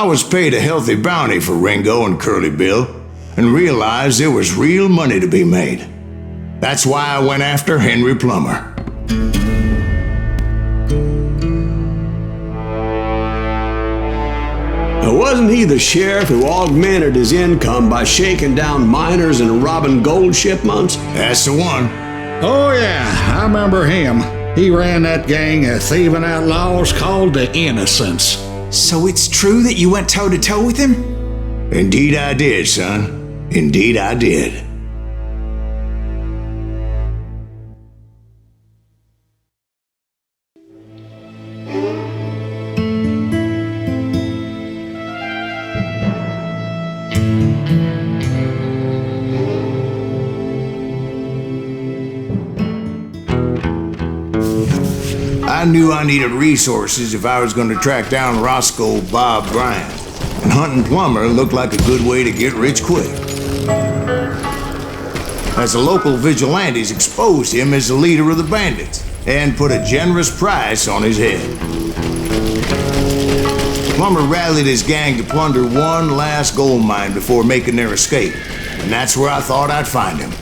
I was paid a healthy bounty for Ringo and Curly Bill, and realized there was real money to be made. That's why I went after Henry Plummer. Wasn't he the sheriff who augmented his income by shaking down miners and robbing gold shipments? That's the one. Oh yeah, I remember him. He ran that gang of thieving outlaws called the Innocents. So it's true that you went toe-to-toe with him? Indeed I did, son. Indeed I did. I knew I needed resources if I was going to track down Roscoe Bob Bryant, and hunting Plummer looked like a good way to get rich quick. As the local vigilantes exposed him as the leader of the bandits, and put a generous price on his head. Plummer rallied his gang to plunder one last gold mine before making their escape, and that's where I thought I'd find him.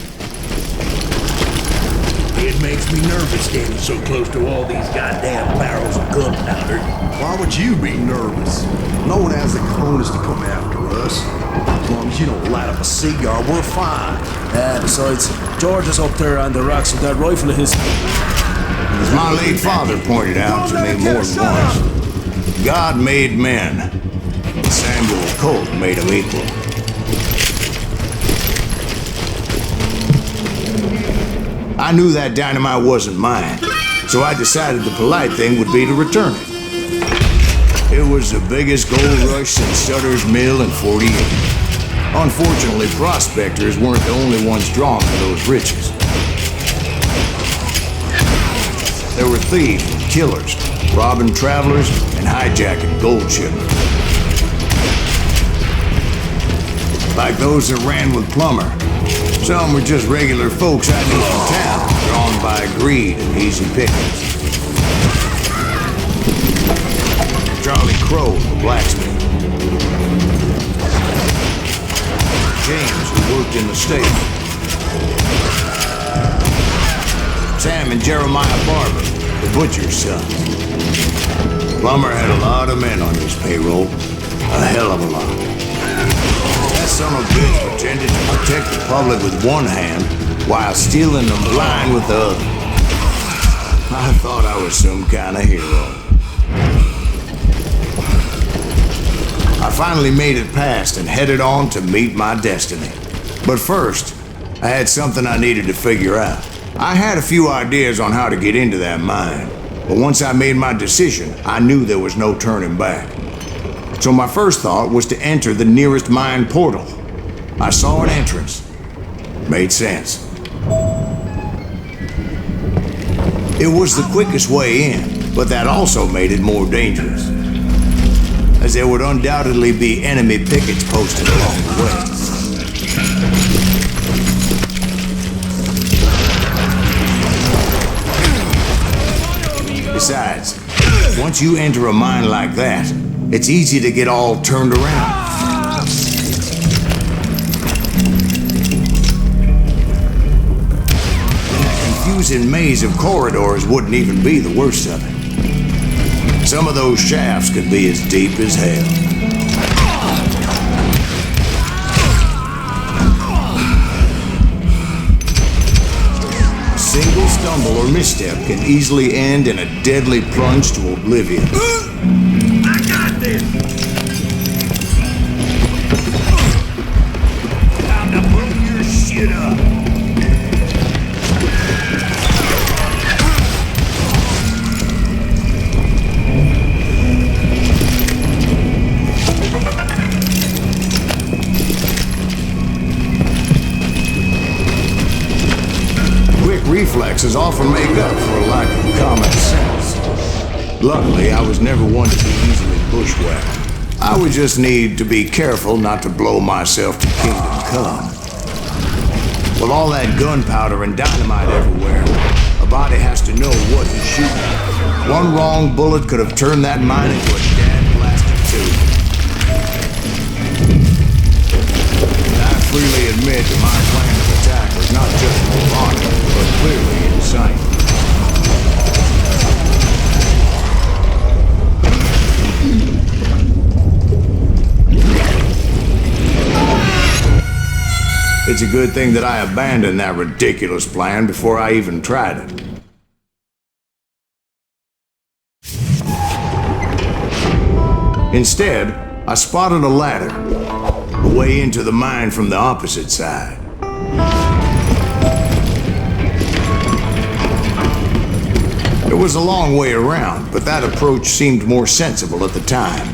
It makes me nervous standing so close to all these goddamn barrels of gunpowder. Why would you be nervous? No one has the cojones to come after us. As long as you don't light up a cigar, we're fine. Besides, George is up there on the rocks with that rifle of his. As my late father pointed out to me more than once, God made men. Samuel Colt made them equal. I knew that dynamite wasn't mine, so I decided the polite thing would be to return it. It was the biggest gold rush since Sutter's Mill in 48. Unfortunately, prospectors weren't the only ones drawn to those riches. There were thieves and killers, robbing travelers and hijacking gold shipments. Like those that ran with Plummer. Some were just regular folks I knew from town, drawn by greed and easy pickings. Charlie Crow, the blacksmith. James, who worked in the stable. Sam and Jeremiah Barber, the butcher's son. Plummer had a lot of men on his payroll, a hell of a lot. That son of a bitch pretended to protect the public with one hand while stealing them blind with the other. I thought I was some kind of hero. I finally made it past and headed on to meet my destiny. But first, I had something I needed to figure out. I had a few ideas on how to get into that mine, but once I made my decision, I knew there was no turning back. So my first thought was to enter the nearest mine portal. I saw an entrance. Made sense. It was the quickest way in, but that also made it more dangerous, as there would undoubtedly be enemy pickets posted along the way. Besides, once you enter a mine like that, it's easy to get all turned around. The confusing maze of corridors wouldn't even be the worst of it. Some of those shafts could be as deep as hell. A single stumble or misstep can easily end in a deadly plunge to oblivion. I got this! Time to blow your shit up! Quick reflexes often make up for a lack of common sense. Luckily, I was never one to be easily bushwhacked. I would just need to be careful not to blow myself to kingdom come. With all that gunpowder and dynamite everywhere, a body has to know what to shoot at. One wrong bullet could have turned that mine into a dad-blasted tube. freely admit that my plan of attack was not just moronic, but clearly insane. It's a good thing that I abandoned that ridiculous plan before I even tried it. Instead, I spotted a ladder, a way into the mine from the opposite side. It was a long way around, but that approach seemed more sensible at the time.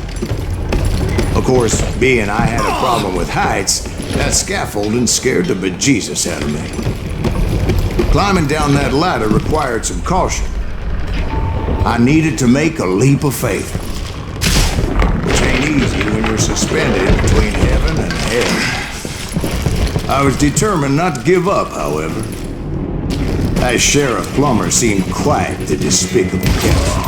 Of course, being I had a problem with heights, that scaffolding scared the bejesus out of me. Climbing down that ladder required some caution. I needed to make a leap of faith, which ain't easy when you're suspended between heaven and hell. I was determined not to give up, however. That Sheriff Plummer seemed quite the despicable character.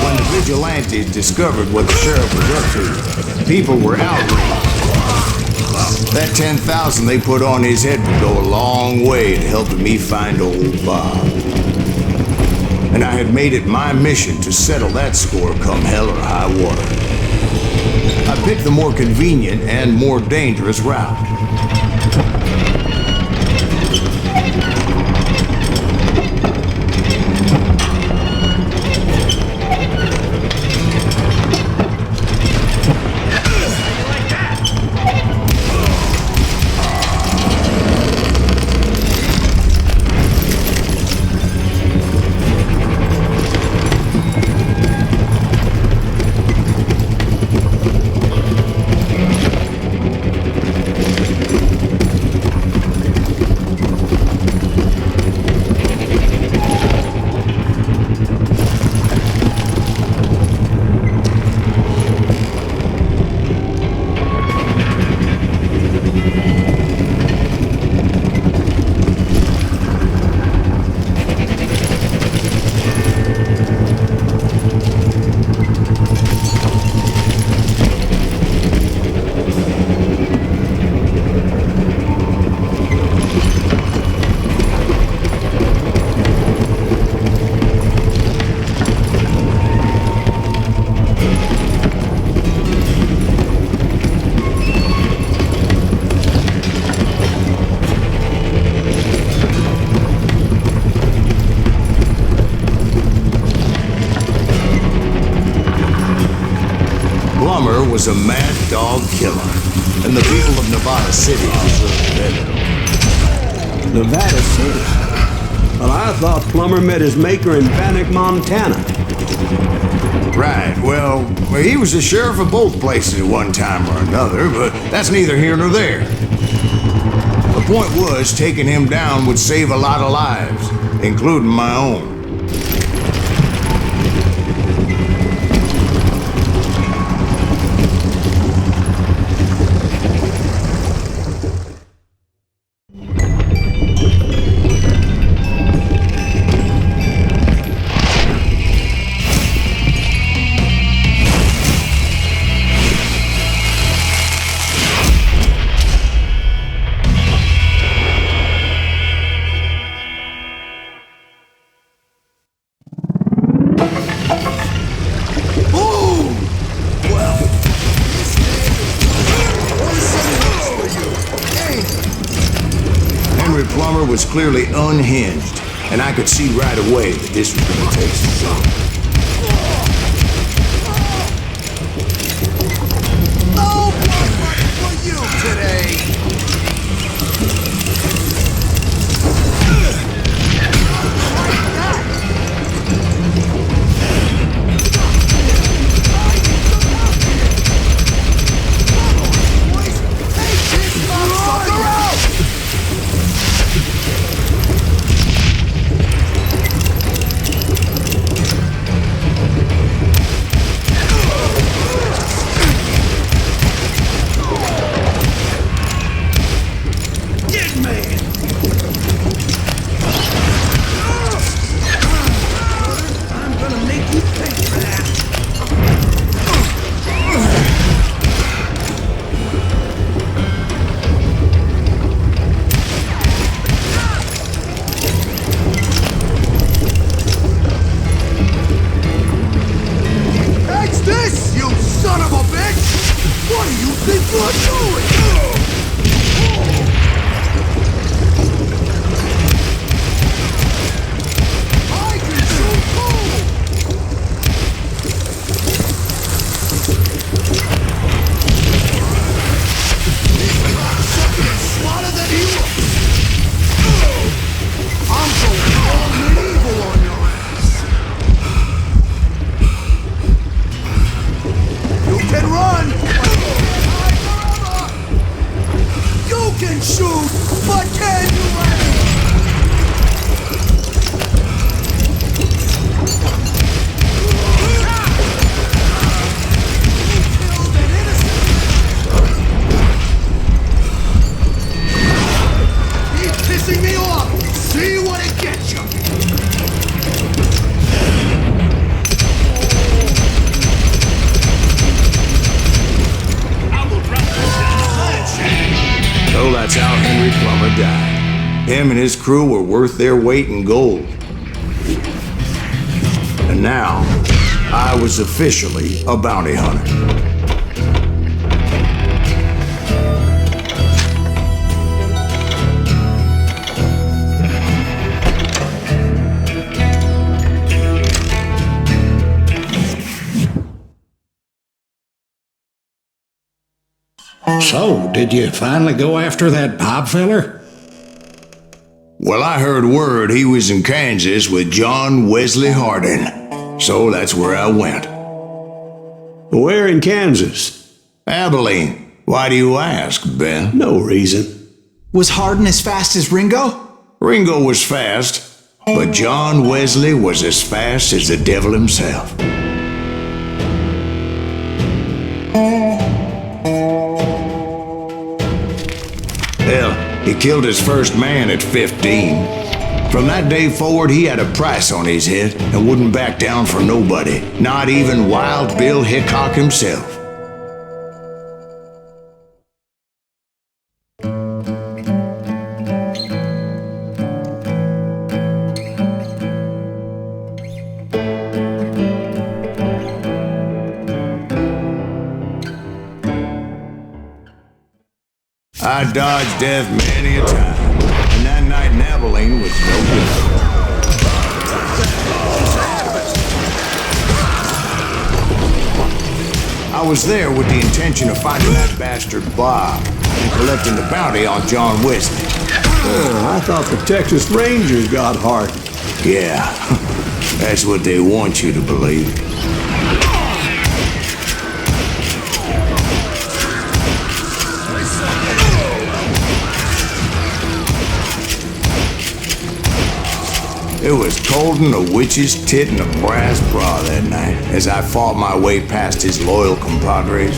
When the vigilantes discovered what the sheriff was up to, people were outraged. That 10,000 they put on his head would go a long way to helping me find old Bob. And I had made it my mission to settle that score come hell or high water. I picked the more convenient and more dangerous route. Was a mad dog killer, and the people of Nevada City deserved better. Nevada City? Well, I thought Plummer met his maker in Bannock, Montana. Right, well, he was the sheriff of both places at one time or another, but that's neither here nor there. The point was, taking him down would save a lot of lives, including my own. Plummer was clearly unhinged, and I could see right away that this was going to take some time. No blood for you today! So that's how Henry Plummer died. Him and his crew were worth their weight in gold. And now, I was officially a bounty hunter. So, did you finally go after that Bob feller? Well, I heard word he was in Kansas with John Wesley Hardin. So that's where I went. Where in Kansas? Abilene. Why do you ask, Ben? No reason. Was Hardin as fast as Ringo? Ringo was fast, but John Wesley was as fast as the devil himself. Hell, he killed his first man at 15. From that day forward, he had a price on his head and wouldn't back down for nobody, not even Wild Bill Hickok himself. I dodged death many a time, and that night in Abilene was no different. I was there with the intention of finding that bastard Bob and collecting the bounty on John Wesley. I thought the Texas Rangers got Hardin. Yeah, that's what they want you to believe. It was cold in a witch's tit and a brass bra that night as I fought my way past his loyal compadres.